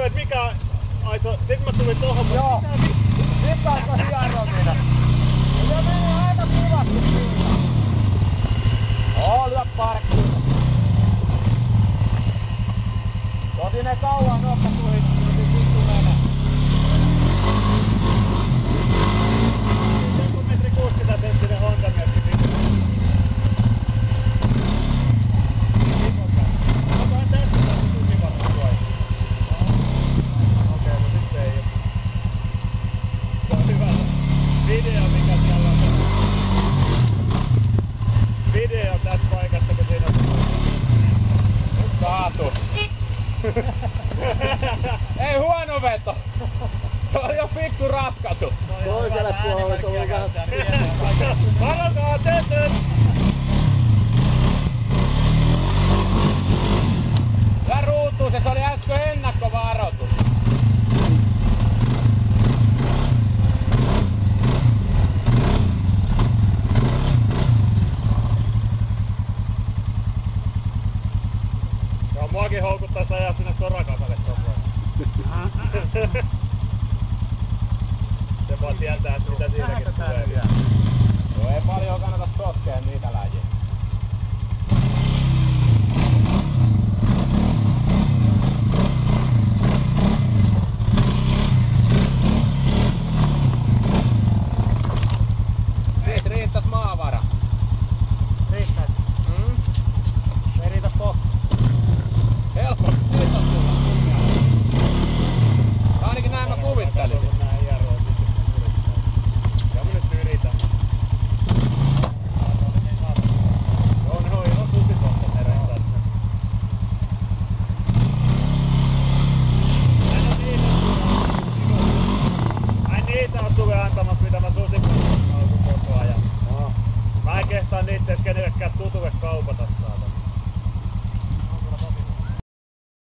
katsoin, että mikä Aiso, sit mä tulin tohon. Joo. Nyt alkoi hierominen. Se meni aika kivasti siinä. Lyö parkkiin. Tosi ne kauan nokkatuhit, niin vittu menee. 60 senttinen Honda myöskin vittu. Onkohan tässä tunnin varmaan vai? Okei, no sit se ei oo. Se on hyvä video, mikä siellä on. Video tästä paikasta, kun siinä on. Nyt kaatu. Ei huono veto. Se oli jo fiksu ratkaisu. Toiselle puolelle se oli vähän... Varokaa tötöt! Ja ruutuu, se oli äsken ennakkovaroitus. Joo, muakin houkuttais ajaa sinne Sorakasalle koko ajan. Se vaan tietää, että mitä siinäkin tulee. Joo, ei paljon kannata sotkea niitä läjiä. Siis riittäis maavara. Riittäis? Ei riitäs pohti. Helposti siitä on tulla. Ainakin näin mä kuvittelisin. Ja mä nyt yritän. Joo, ne on ihan kusikohta ne restat. Ai niitä on sulle antamassa, mitä mä susikohta koko ajan. Mä en kehtaa niitä edes kenellekään tutulle kaupata.